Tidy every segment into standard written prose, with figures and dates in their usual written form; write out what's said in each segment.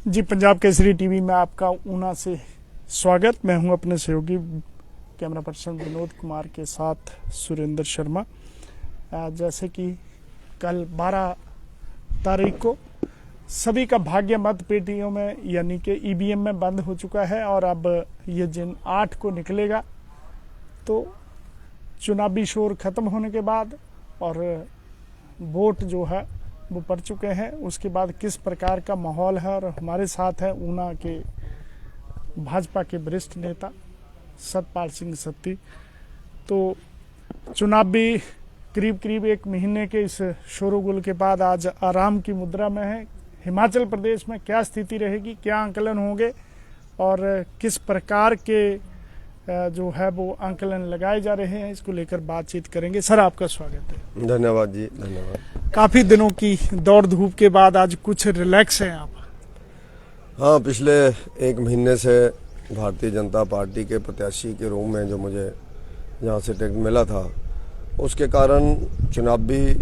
जी, Punjab Kesari TV में आपका ऊना से स्वागत। मैं हूं अपने सहयोगी कैमरा पर्सन विनोद कुमार के साथ सुरेंद्र शर्मा। जैसे कि कल 12 तारीख को सभी का भाग्य मत पेटियों में यानी कि ईवीएम में बंद हो चुका है और अब ये जिन 8 को निकलेगा तो चुनावी शोर खत्म होने के बाद और वोट जो है वो पड़ चुके हैं, उसके बाद किस प्रकार का माहौल है। और हमारे साथ है ऊना के भाजपा के वरिष्ठ नेता सतपाल सिंह सत्ती। तो चुनावी करीब 1 महीने के इस शोरगुल के बाद आज आराम की मुद्रा में है। हिमाचल प्रदेश में क्या स्थिति रहेगी, क्या आंकलन होंगे और किस प्रकार के जो है वो आंकलन लगाए जा रहे हैं, इसको लेकर बातचीत करेंगे। सर, आपका स्वागत है। धन्यवाद जी, धन्यवाद। काफी दिनों की दौड़ धूप के बाद आज कुछ रिलैक्स हैं आप? हाँ, पिछले 1 महीने से भारतीय जनता पार्टी के प्रत्याशी के रूप में जो मुझे जहाँ से टिकट मिला था, उसके कारण चुनावी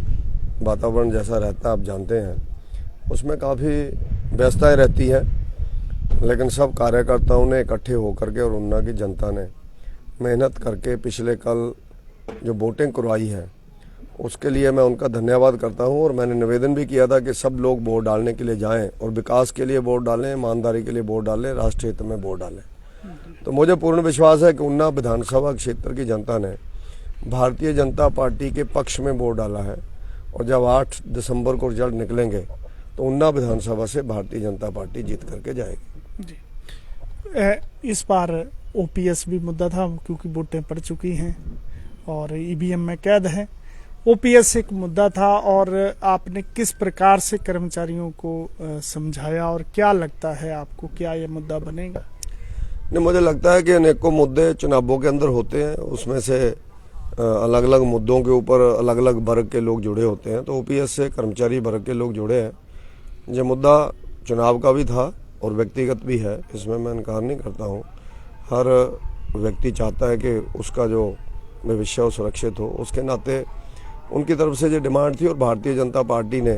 वातावरण जैसा रहता है आप जानते हैं, उसमें काफ़ी व्यस्तताएं रहती है। लेकिन सब कार्यकर्ताओं ने इकट्ठे होकर के और ऊना की जनता ने मेहनत करके पिछले कल जो वोटिंग करवाई है उसके लिए मैं उनका धन्यवाद करता हूं। और मैंने निवेदन भी किया था कि सब लोग वोट डालने के लिए जाएं और विकास के लिए वोट डालें, ईमानदारी के लिए वोट डालें, राष्ट्र हित में वोट डालें। तो मुझे पूर्ण विश्वास है कि ऊना विधानसभा क्षेत्र की जनता ने भारतीय जनता पार्टी के पक्ष में वोट डाला है और जब 8 दिसंबर को रिजल्ट निकलेंगे तो ऊना विधानसभा से भारतीय जनता पार्टी जीत करके जाएगी। इस बार ओपीएस भी मुद्दा था क्योंकि वोटें पड़ चुकी हैं और ईवीएम में कैद है। ओपीएस एक मुद्दा था और आपने किस प्रकार से कर्मचारियों को समझाया और क्या लगता है आपको, क्या ये मुद्दा बनेगा? नहीं, मुझे लगता है कि अनेकों मुद्दे चुनावों के अंदर होते हैं, उसमें से अलग अलग मुद्दों के ऊपर अलग अलग वर्ग के लोग जुड़े होते हैं। तो ओपीएस से कर्मचारी वर्ग के लोग जुड़े हैं। ये मुद्दा चुनाव का भी था और व्यक्तिगत भी है, इसमें मैं इनकार नहीं करता हूँ। हर व्यक्ति चाहता है कि उसका जो भविष्य सुरक्षित हो, उसके नाते उनकी तरफ से जो डिमांड थी और भारतीय जनता पार्टी ने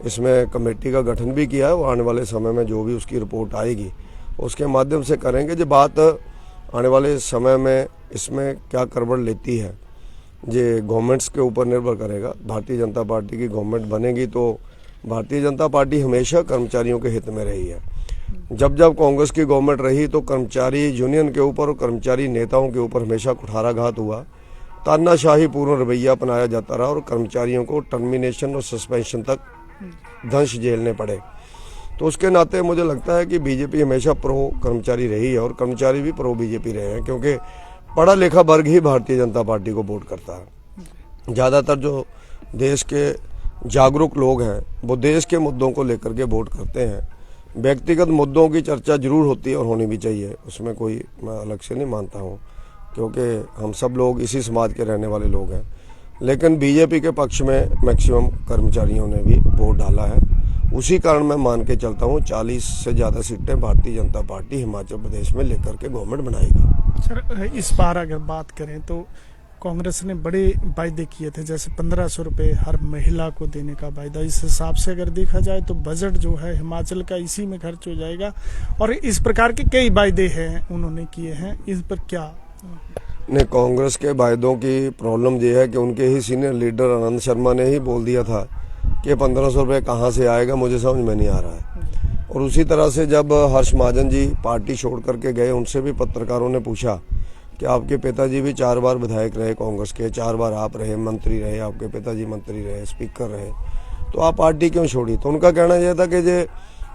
इसमें कमेटी का गठन भी किया है। वो आने वाले समय में जो भी उसकी रिपोर्ट आएगी उसके माध्यम से करेंगे। जो बात आने वाले समय में इसमें क्या करवट लेती है ये गवर्नमेंट्स के ऊपर निर्भर करेगा। भारतीय जनता पार्टी की गवर्नमेंट बनेगी तो भारतीय जनता पार्टी हमेशा कर्मचारियों के हित में रही है। जब कांग्रेस की गवर्नमेंट रही तो कर्मचारी यूनियन के ऊपर और कर्मचारी नेताओं के ऊपर हमेशा कुठाराघात हुआ, तानाशाही पूर्ण रवैया अपनाया जाता रहा और कर्मचारियों को टर्मिनेशन और सस्पेंशन तक दंश झेलने पड़े। तो उसके नाते मुझे लगता है कि बीजेपी हमेशा प्रो कर्मचारी रही है और कर्मचारी भी प्रो बीजेपी रहे हैं, क्योंकि पढ़ा लिखा वर्ग ही भारतीय जनता पार्टी को वोट करता है। ज़्यादातर जो देश के जागरूक लोग हैं वो देश के मुद्दों को लेकर के वोट करते हैं। व्यक्तिगत मुद्दों की चर्चा जरूर होती है और होनी भी चाहिए, उसमें कोई मैं अलग से नहीं मानता हूँ, क्योंकि हम सब लोग इसी समाज के रहने वाले लोग हैं। लेकिन बीजेपी के पक्ष में मैक्सिमम कर्मचारियों ने भी वोट डाला है। उसी कारण मैं मान के चलता हूँ 40 से ज़्यादा सीटें भारतीय जनता पार्टी हिमाचल प्रदेश में लेकर के गवर्नमेंट बनाएगी। सर, इस बार अगर बात करें तो कांग्रेस ने बड़े वायदे किए थे, जैसे 1500 रुपये हर महिला को देने का वायदा। इस हिसाब से अगर देखा जाए तो बजट जो है हिमाचल का इसी में खर्च हो जाएगा और इस प्रकार के कई वायदे हैं उन्होंने किए हैं। इस पर क्या? नहीं, कांग्रेस के वायदों की प्रॉब्लम ये है कि उनके ही सीनियर लीडर आनंद शर्मा ने ही बोल दिया था कि 1500 रुपये कहाँ से आएगा, मुझे समझ में नहीं आ रहा है। और उसी तरह से जब हर्ष महाजन जी पार्टी छोड़ करके गए, उनसे भी पत्रकारों ने पूछा कि आपके पिताजी भी 4 बार विधायक रहे कांग्रेस के, 4 बार आप रहे, मंत्री रहे, आपके पिताजी मंत्री रहे, स्पीकर रहे, तो आप पार्टी क्यों छोड़ी? तो उनका कहना यह था कि ये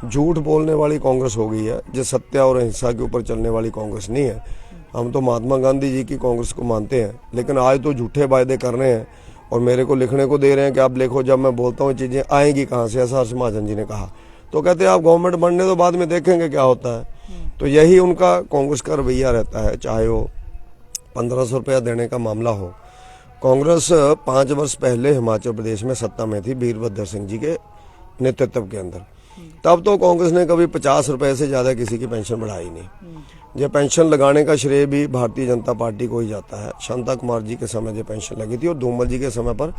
झूठ बोलने वाली कांग्रेस हो गई है, जो सत्य और अहिंसा के ऊपर चलने वाली कांग्रेस नहीं है। हम तो महात्मा गांधी जी की कांग्रेस को मानते हैं, लेकिन आज तो झूठे वायदे कर रहे हैं और मेरे को लिखने को दे रहे हैं कि आप लिखो, जब मैं बोलता हूँ चीज़ें आएंगी कहाँ से, ऐसा हर्ष महाजन जी ने कहा। तो कहते हैं आप गवर्नमेंट बनने तो बाद में देखेंगे क्या होता है। तो यही उनका कांग्रेस का रवैया रहता है, चाहे वो 1500 रुपया देने का मामला हो। कांग्रेस 5 वर्ष पहले हिमाचल प्रदेश में सत्ता में थी वीरभद्र सिंह जी के नेतृत्व के अंदर। तब तो कांग्रेस ने कभी 50 रुपए से ज़्यादा किसी की पेंशन बढ़ाई नहीं। ये पेंशन लगाने का श्रेय भी भारतीय जनता पार्टी को ही जाता है। शांता कुमार जी के समय ये पेंशन लगी थी और धूमल जी के समय पर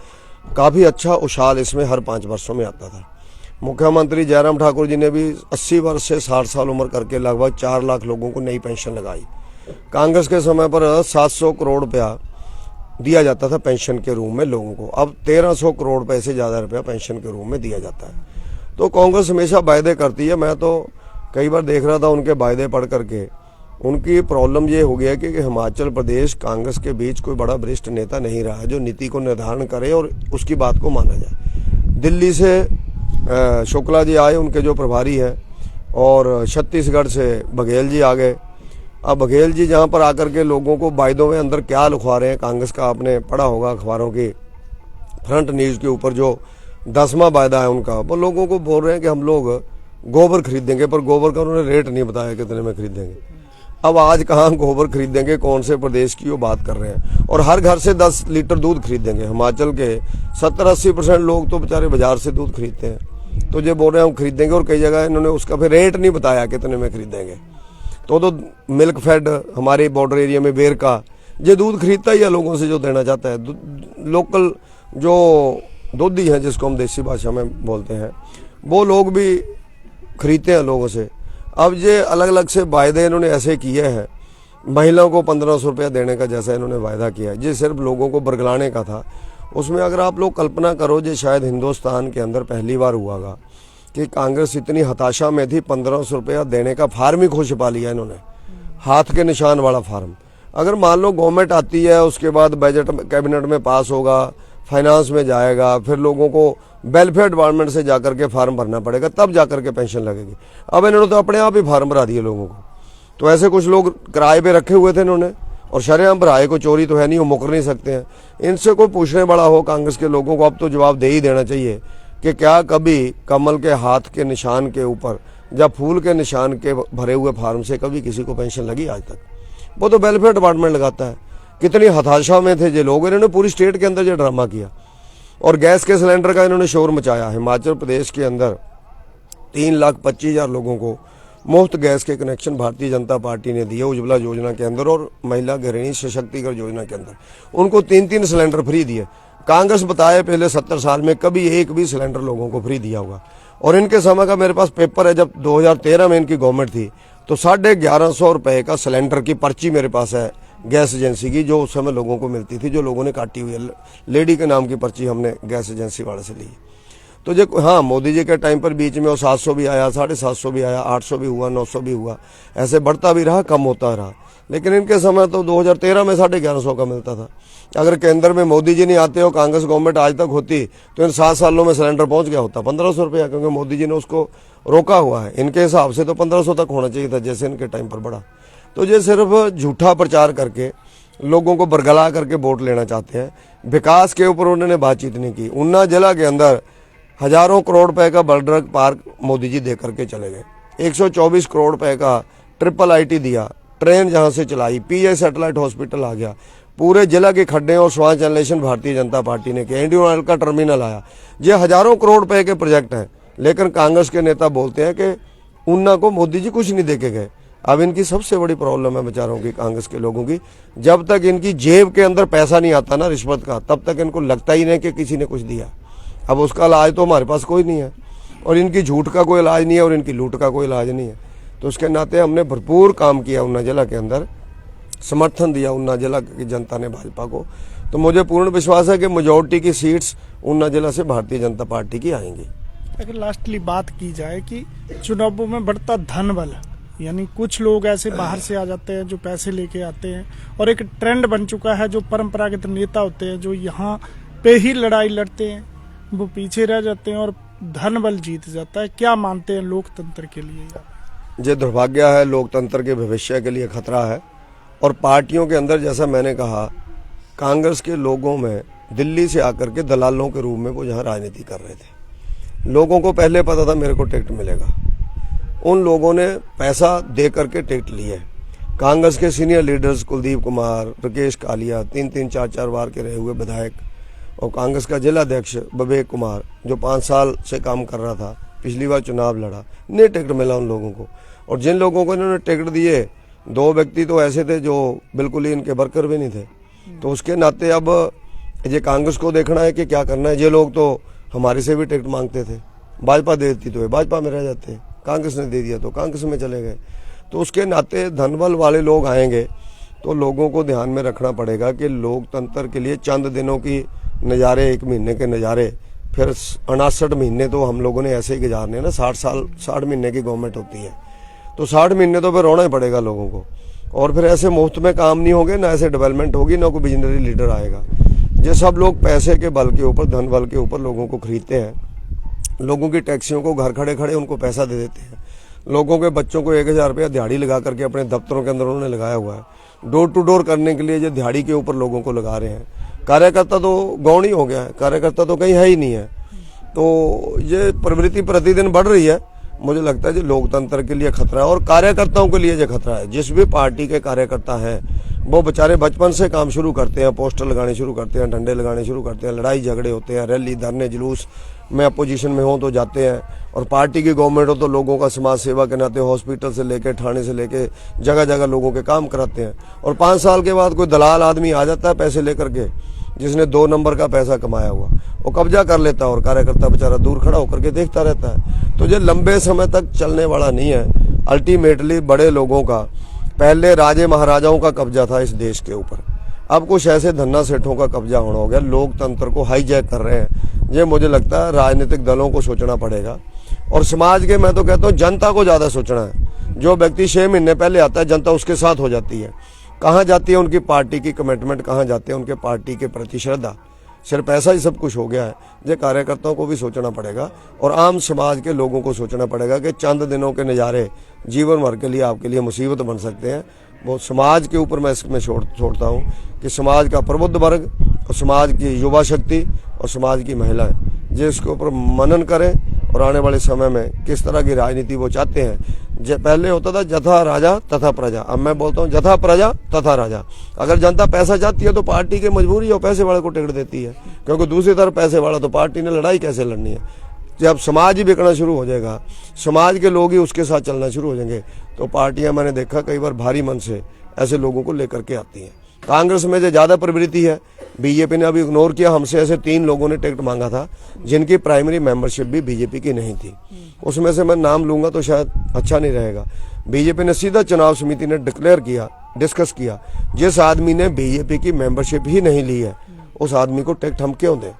काफ़ी अच्छा उछाल इसमें हर 5 वर्षों में आता था। मुख्यमंत्री जयराम ठाकुर जी ने भी 80 वर्ष से 60 साल उम्र करके लगभग 4 लाख लोगों को नई पेंशन लगाई। कांग्रेस के समय पर 700 करोड़ रुपया दिया जाता था पेंशन के रूप में लोगों को, अब 1300 करोड़ रुपए से ज़्यादा रुपया पेंशन के रूप में दिया जाता है। तो कांग्रेस हमेशा वायदे करती है। मैं तो कई बार देख रहा था उनके वायदे पढ़ करके, उनकी प्रॉब्लम ये हो गया कि हिमाचल प्रदेश कांग्रेस के बीच कोई बड़ा वरिष्ठ नेता नहीं रहा है जो नीति को निर्धारण करे और उसकी बात को माना जाए। दिल्ली से शुक्ला जी आए, उनके जो प्रभारी हैं, और छत्तीसगढ़ से बघेल जी आ गए। अब बघेल जी जहाँ पर आकर के लोगों को वायदों में अंदर क्या लिखवा रहे हैं कांग्रेस का, आपने पढ़ा होगा अखबारों की फ्रंट न्यूज के ऊपर जो 10वां वायदा है उनका, वो लोगों को बोल रहे हैं कि हम लोग गोबर खरीदेंगे, पर गोबर का उन्होंने रेट नहीं बताया कितने में खरीदेंगे। अब आज कहाँ गोबर खरीदेंगे, कौन से प्रदेश की वो बात कर रहे हैं, और हर घर से 10 लीटर दूध खरीदेंगे। हिमाचल के 70-80% लोग तो बेचारे बाजार से दूध खरीदते हैं, तो ये बोल रहे हैं हम खरीदेंगे, और कई जगह इन्होंने उसका फिर रेट नहीं बताया कितने में खरीदेंगे। तो मिल्क फेड हमारे बॉर्डर एरिया में बेर का ये दूध खरीदता ही है लोगों से जो देना चाहता है। लोकल जो दूधी हैं जिसको हम देसी भाषा में बोलते हैं, वो लोग भी खरीदते हैं लोगों से। अब ये अलग अलग से वायदे इन्होंने ऐसे किए हैं, महिलाओं को 1500 रुपया देने का जैसा इन्होंने वायदा किया, ये सिर्फ लोगों को बरगलाने का था। उसमें अगर आप लोग कल्पना करो, ये शायद हिंदुस्तान के अंदर पहली बार हुआगा कि कांग्रेस इतनी हताशा में थी, 1500 रुपया देने का फार्म ही खुद छपा लिया इन्होंने, हाथ के निशान वाला फार्म। अगर मान लो गवर्नमेंट आती है, उसके बाद बजट कैबिनेट में पास होगा, फाइनेंस में जाएगा, फिर लोगों को वेलफेयर डिपार्टमेंट से जाकर के फार्म भरना पड़ेगा, तब जाकर के पेंशन लगेगी। अब इन्होंने तो अपने आप ही फार्म भरा दिए लोगों को। तो ऐसे कुछ लोग किराए पे रखे हुए थे इन्होंने, और शरेआम भराए, को चोरी तो है नहीं, वो मुकर नहीं सकते हैं। इनसे कोई पूछने वाला हो कांग्रेस के लोगों को, अब तो जवाब दे ही देना चाहिए कि क्या कभी कमल के हाथ के निशान के ऊपर या फूल के निशान के भरे हुए फार्म से कभी किसी को पेंशन लगी आज तक? वो तो वेलफेयर डिपार्टमेंट लगाता है। कितनी हताशा में थे ये लोग, इन्होंने पूरी स्टेट के अंदर ये ड्रामा किया। और गैस के सिलेंडर का इन्होंने शोर मचाया। हिमाचल प्रदेश के अंदर 3,25,000 लोगों को मुफ्त गैस के कनेक्शन भारतीय जनता पार्टी ने दिए उज्ज्वला योजना के अंदर, और महिला गृहिणी सशक्तिकरण योजना के अंदर उनको 3-3 सिलेंडर फ्री दिए। कांग्रेस बताए पहले 70 साल में कभी एक भी सिलेंडर लोगों को फ्री दिया होगा। और इनके समय का मेरे पास पेपर है, जब 2013 में इनकी गवर्नमेंट थी तो 1150 रुपए का सिलेंडर की पर्ची मेरे पास है गैस एजेंसी की, जो उस समय लोगों को मिलती थी, जो लोगों ने काटी हुई है। लेडी के नाम की पर्ची हमने गैस एजेंसी वाले से ली। तो जो हाँ, मोदी जी के टाइम पर बीच में वो 700 भी आया, 750 भी आया, 800 भी हुआ, 900 भी हुआ, ऐसे बढ़ता भी रहा, कम होता रहा। लेकिन इनके समय तो 2013 में 1150 का मिलता था। अगर केंद्र में मोदी जी नहीं आते हो, कांग्रेस गवर्नमेंट आज तक होती, तो इन 7 सालों में सिलेंडर पहुंच गया होता 1500 रुपया, क्योंकि मोदी जी ने उसको रोका हुआ है। इनके हिसाब से तो 1500 तक होना चाहिए था, जैसे इनके टाइम पर बढ़ा। तो ये सिर्फ झूठा प्रचार करके लोगों को बरगला करके वोट लेना चाहते हैं। विकास के ऊपर उन्होंने बातचीत नहीं की। ऊना जिला के अंदर हजारों करोड़ रुपए का बलड्रग पार्क मोदी जी दे करके चले गए। 124 करोड़ रुपए का ट्रिपल आईटी दिया, ट्रेन जहां से चलाई, पीए सैटेलाइट हॉस्पिटल आ गया, पूरे जिला के खड्डे और स्वास्थ्य जनरेशन भारतीय जनता पार्टी ने किया, इंडियन ऑयल का टर्मिनल आया। ये हजारों करोड़ रुपए के प्रोजेक्ट हैं, लेकिन कांग्रेस के नेता बोलते हैं कि ऊना को मोदी जी कुछ नहीं दे के गए। अब इनकी सबसे बड़ी प्रॉब्लम है बेचारों की, कांग्रेस के लोगों की, जब तक इनकी जेब के अंदर पैसा नहीं आता ना रिश्वत का, तब तक इनको लगता ही नहीं कि किसी ने कुछ दिया। अब उसका इलाज तो हमारे पास कोई नहीं है, और इनकी झूठ का कोई इलाज नहीं है, और इनकी लूट का कोई इलाज नहीं है। तो उसके नाते हमने भरपूर काम किया ऊना जिला के अंदर, समर्थन दिया ऊना जिला की जनता ने भाजपा को। तो मुझे पूर्ण विश्वास है कि मेजॉरिटी की सीट्स ऊना जिला से भारतीय जनता पार्टी की आएंगी। अगर लास्टली बात की जाए कि चुनावों में बढ़ता धन बल, यानी कुछ लोग ऐसे बाहर से आ जाते हैं जो पैसे लेके आते हैं, और एक ट्रेंड बन चुका है जो परंपरागत नेता होते हैं जो यहाँ पे ही लड़ाई लड़ते हैं, वो पीछे रह जाते हैं और धन बल जीत जाता है। क्या मानते हैं लोकतंत्र के लिए? ये दुर्भाग्य है, लोकतंत्र के भविष्य के लिए खतरा है। और पार्टियों के अंदर, जैसा मैंने कहा, कांग्रेस के लोगों में दिल्ली से आकर के दलालों के रूप में वो यहाँ राजनीति कर रहे थे। लोगों को पहले पता था मेरे को टिकट मिलेगा, उन लोगों ने पैसा दे करके टिकट लिए। कांग्रेस के सीनियर लीडर्स कुलदीप कुमार, राकेश कालिया, 3-3, 4-4 बार के रहे हुए विधायक, और कांग्रेस का जिला अध्यक्ष विवेक कुमार जो 5 साल से काम कर रहा था, पिछली बार चुनाव लड़ा, नहीं टिकट मिला उन लोगों को। और जिन लोगों को इन्होंने टिकट दिए, 2 व्यक्ति तो ऐसे थे जो बिल्कुल ही इनके वर्कर भी नहीं थे। तो उसके नाते अब ये कांग्रेस को देखना है कि क्या करना है। ये लोग तो हमारे से भी टिकट मांगते थे, भाजपा दे देती तो ये भाजपा में रह जाते, कांग्रेस ने दे दिया तो कांग्रेस में चले गए। तो उसके नाते धनबल वाले लोग आएंगे तो लोगों को ध्यान में रखना पड़ेगा कि लोकतंत्र के लिए चंद दिनों की नज़ारे, 1 महीने के नज़ारे, फिर 59 महीने तो हम लोगों ने ऐसे ही गुजारने हैं ना। 60 महीने की गवर्नमेंट होती है तो 60 महीने तो फिर रोना ही पड़ेगा लोगों को। और फिर ऐसे मुफ्त में काम नहीं होंगे, ना ऐसे डेवलपमेंट होगी, ना कोई विजनरी लीडर आएगा। ये सब लोग पैसे के बल के ऊपर, धन बल के ऊपर लोगों को खरीदते हैं। लोगों की टैक्सियों को घर खड़े खड़े उनको पैसा दे देते हैं। लोगों के बच्चों को 1000 रुपया दिहाड़ी लगा करके अपने दफ्तरों के अंदर उन्होंने लगाया हुआ है। डोर टू डोर करने के लिए ये दिहाड़ी के ऊपर लोगों को लगा रहे हैं। कार्यकर्ता तो गौण ही हो गया है, कार्यकर्ता तो कहीं है ही नहीं है। तो ये प्रवृत्ति प्रतिदिन बढ़ रही है। मुझे लगता है जो लोकतंत्र के लिए खतरा है और कार्यकर्ताओं के लिए जो खतरा है। जिस भी पार्टी के कार्यकर्ता हैं वो बेचारे बचपन से काम शुरू करते हैं, पोस्टर लगाने शुरू करते हैं, डंडे लगाने शुरू करते हैं, लड़ाई झगड़े होते हैं, रैली धरने जुलूस में अपोजिशन में हो तो जाते हैं। और पार्टी की गवर्नमेंट हो तो लोगों का समाज सेवा के नाते हॉस्पिटल से लेके, थाने से लेके जगह जगह लोगों के काम कराते हैं। और 5 साल के बाद कोई दलाल आदमी आ जाता है पैसे लेकर के, जिसने 2 नंबर का पैसा कमाया हुआ, वो कब्जा कर लेता है और कार्यकर्ता बेचारा दूर खड़ा होकर के देखता रहता है। तो ये लंबे समय तक चलने वाला नहीं है। अल्टीमेटली बड़े लोगों का, पहले राजे महाराजाओं का कब्जा था इस देश के ऊपर, अब कुछ ऐसे धन्ना सेठों का कब्जा होना हो गया। लोकतंत्र को हाईजैक कर रहे हैं। ये मुझे लगता है राजनीतिक दलों को सोचना पड़ेगा और समाज के, मैं तो कहता हूँ जनता को ज्यादा सोचना है। जो व्यक्ति 6 महीने पहले आता है जनता उसके साथ हो जाती है। कहाँ जाती है उनकी पार्टी की कमिटमेंट, कहाँ जाती है उनके पार्टी के प्रति श्रद्धा। सिर्फ ऐसा ही सब कुछ हो गया है। ये कार्यकर्ताओं को भी सोचना पड़ेगा और आम समाज के लोगों को सोचना पड़ेगा कि चंद दिनों के नज़ारे जीवन भर के लिए आपके लिए मुसीबत बन सकते हैं। वो समाज के ऊपर मैं इसमें छोड़ता हूँ कि समाज का प्रबुद्ध वर्ग और समाज की युवा शक्ति और समाज की महिलाएं जिसके ऊपर मनन करें और आने वाले समय में किस तरह की राजनीति वो चाहते हैं। पहले होता था जथा राजा तथा प्रजा, अब मैं बोलता हूँ जथा प्रजा तथा राजा। अगर जनता पैसा चाहती है तो पार्टी की मजबूरी है पैसे वाले को टिकट देती है, क्योंकि दूसरी तरफ पैसे वाला तो पार्टी ने लड़ाई कैसे लड़नी है। जब समाज ही बिकना शुरू हो जाएगा, समाज के लोग ही उसके साथ चलना शुरू हो जाएंगे, तो पार्टियां, मैंने देखा कई बार भारी मन से ऐसे लोगों को लेकर के आती हैं। कांग्रेस में जो ज्यादा प्रवृत्ति है, बीजेपी ने अभी इग्नोर किया। हमसे ऐसे 3 लोगों ने टिकट मांगा था जिनकी प्राइमरी मेंबरशिप भी बीजेपी की नहीं थी। उसमें से मैं नाम लूंगा तो शायद अच्छा नहीं रहेगा। बीजेपी ने सीधा चुनाव समिति ने डिक्लेयर किया, डिस्कस किया, जिस आदमी ने बीजेपी की मेंबरशिप ही नहीं ली है उस आदमी को टिकट हम क्यों दें,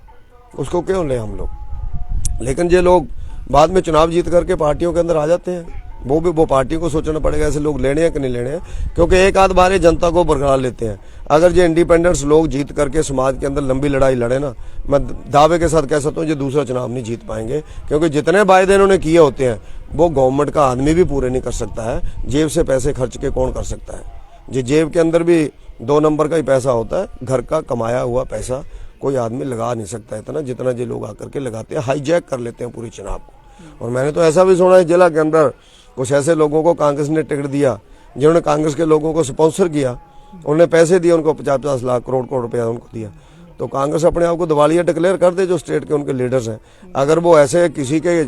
उसको क्यों लें हम लोग। लेकिन ये लोग बाद में चुनाव जीत करके पार्टियों के अंदर आ जाते हैं। वो पार्टी को सोचना पड़ेगा ऐसे लोग लेने हैं कि नहीं लेने हैं, क्योंकि एक आध बार जनता को बरकरार लेते हैं। अगर ये इंडिपेंडेंट्स लोग जीत करके समाज के अंदर लंबी लड़ाई लड़े ना, मैं दावे के साथ कह सकता हूँ ये दूसरा चुनाव नहीं जीत पाएंगे, क्योंकि जितने वायदे इन्होंने किए होते हैं वो गवर्नमेंट का आदमी भी पूरे नहीं कर सकता है। जेब से पैसे खर्च के कौन कर सकता है। ये जेब के अंदर भी 2 नंबर का ही पैसा होता है, घर का कमाया हुआ पैसा कोई आदमी लगा नहीं सकता इतना जितना ये लोग आकर के लगाते हैं, हाईजैक कर लेते हैं पूरी चुनाव को। और मैंने तो ऐसा भी सुना है जिला के अंदर कुछ ऐसे लोगों को कांग्रेस ने टिकट दिया जिन्होंने कांग्रेस के लोगों को स्पॉन्सर किया, उन्होंने पैसे दिए, उनको 50-50 लाख करोड़ रुपया उनको दिया। तो कांग्रेस अपने आप को दिवालिया डिक्लेयर कर दे जो स्टेट के उनके लीडर्स हैं। अगर वो ऐसे किसी के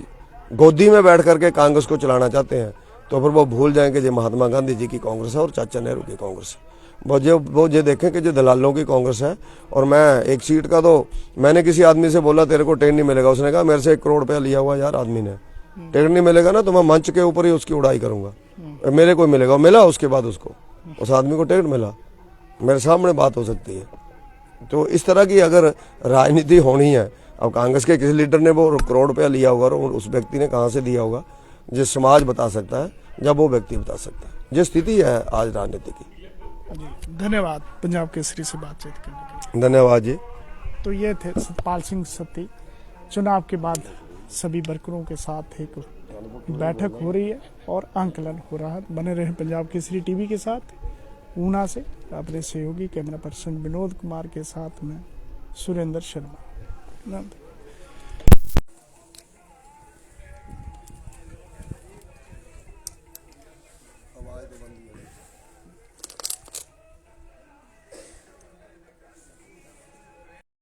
गोदी में बैठ करके कांग्रेस को चलाना चाहते हैं तो फिर वो भूल जाएंगे जो महात्मा गांधी जी की कांग्रेस है और चाचा नेहरू की कांग्रेस है। वो ये देखें कि जो दलालों की कांग्रेस है। और मैं एक सीट का, तो मैंने किसी आदमी से बोला तेरे को टिकट नहीं मिलेगा, उसने कहा मेरे से 1 करोड़ रुपया लिया हुआ यार आदमी ने, टिकट नहीं मिलेगा ना तो मैं मंच के ऊपर ही उसकी उड़ाई करूंगा, मेरे को मिलेगा। मिला उसके बाद उसको, उस आदमी को टिकट मिला, मेरे सामने बात हो सकती है। तो इस तरह की अगर राजनीति होनी है, अब कांग्रेस के किसी लीडर ने वो 1 करोड़ रुपया लिया होगा और उस व्यक्ति ने कहाँ से दिया होगा, जिस समाज बता सकता है, जब वो व्यक्ति बता सकता है। जो स्थिति है आज राजनीति की। धन्यवाद पंजाब केसरी से बातचीत करने के लिए। धन्यवाद जी। तो ये थे सतपाल सिंह सत्ती। चुनाव के बाद सभी वर्करों के साथ एक बैठक हो रही है और आंकलन हो रहा है। बने रहे पंजाब केसरी टीवी के साथ। ऊना से अपने सहयोगी कैमरा पर्सन विनोद कुमार के साथ में सुरेंद्र शर्मा।